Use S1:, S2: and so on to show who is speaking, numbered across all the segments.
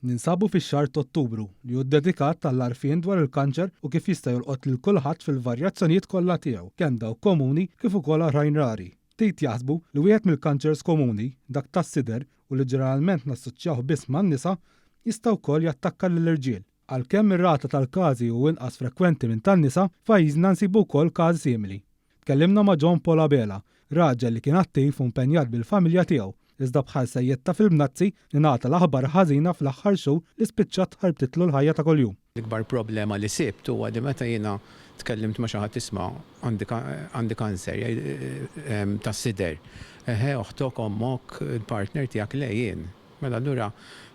S1: Ninsabu fix-xahar ta' Ottubru li hu ddedikat tal-għarfien dwar il-kanċer u kif jista' jolqot lil kulħadd fil-varjazzjonijiet kollha tiegħu, kemm dawk komuni kif ukoll oħrajn rari. Ftit jaħsbu li wieħed mill-kanċers komuni, dak tas-sider u li ġeneralment nassoċjaw biss man-nisa, jista' wkoll jattakka lill-irġiel. Għalkemm ir-rata tal-każi hu inqas frekwenti minn tan-nisa, f'pajjiżna nsibu wkoll każi simili. Tkellimna ma' John Paul Abela, raġel li kien attiv u impenjat bil-familja tiegħu, iżda bħal sejjetta fil-bnazzi li ngħata l-aħbar ħażina fl-aħħar xhur li spiċċat ħarbtitlu l-ħajja ta' kuljum.
S2: L-ikbar problema li sibt huwa li meta jiena tkellimt ma' xi ħadd isma' għandi kanser tas-sider. Eħe oħtok ommok il-partner tiegħek lejjin. Mela allura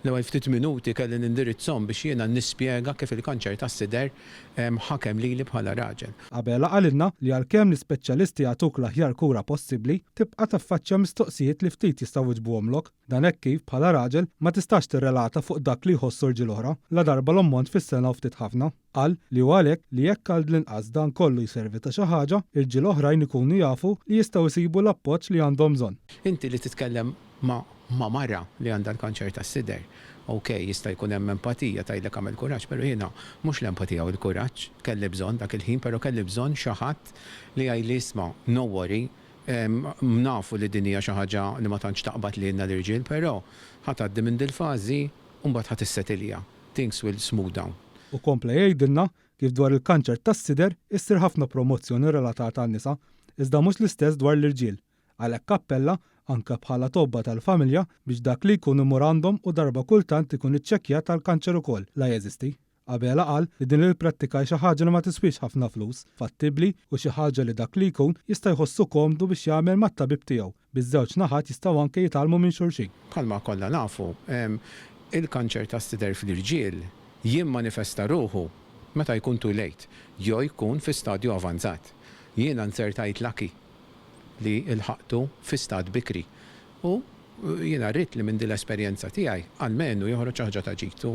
S2: l-ewwel ftit minuti kelli nindirizzhom biex jiena nispjega kif il-kanċer tas-sider ħakem lili bħala raġel.
S1: Abela qalilna li għalkemm l-ispeċjalisti jagħtuk l-aħjar kura possibbli, tibqa' taffaċċja mistoqsijiet li ftit jistgħu jiġbuhomlok. Dan hekk kif bħala raġel ma tistax tirrelata fuq dak li jħossu rġiel oħra, la darba l-ammont fis-sena u ftit ħafna. Qal li huwa għalhekk li jekk għal l-inqas dan kollu jservi ta' xi ħaġa, irġiel oħrajn ikunu jafu li jistgħu jsibu l-appoġġ li għandhom bżonn.
S2: Inti li titkellem ma' mara li għandha l-kanċer tas-sider. Ok, jista' jkun hemm empatija tgħidlek għamel kuraġġ, però jiena mhux l-empatija u l-kuraġġ kelli bżonn dak il-ħin, però kelli bżonn xi ħadd li jgħidli isma' no worry, nafu li din hija xi ħaġa li ma tantx taqbad lilna l-irġiel, però ħatgħaddi minn dil-fażi u mbagħad ħatissetilja. Things will smooth down.
S1: U kompla jgħidilna kif dwar il-kanċer tas-sider issir ħafna promozzjoni relatata għan-nisa, iżda mhux l-istess dwar l-irġiel. Għalhekk kappella anke bħala tobba tal-familja biex dak li jkun imur għandhom u darba kultant ikun iċċekkjat tal-kanċer ukoll la jeżisti. Abela qal li din il-prattika xi ħaġa li ma tiswix ħafna flus, fattibbli u xi ħaġa li dak li jkun jista' jħossu komdu biex jagħmel mat-tabib tiegħu. Biż-żewġ naħat jistgħu anke jitgħallmu minn xulxin.
S2: Bħalma kollha nafu, il-kanċer tas-sider fl-irġiel jimmanifesta ruħu meta jkun too late, jew jkun fi stadju avanzat. Jiena nsertajt lucky li il-ħaqtu fi stad bikri. U jiena rrid li minn din l-esperjenza tiegħi għalmenu joħroġ ħaġa ta' ġitu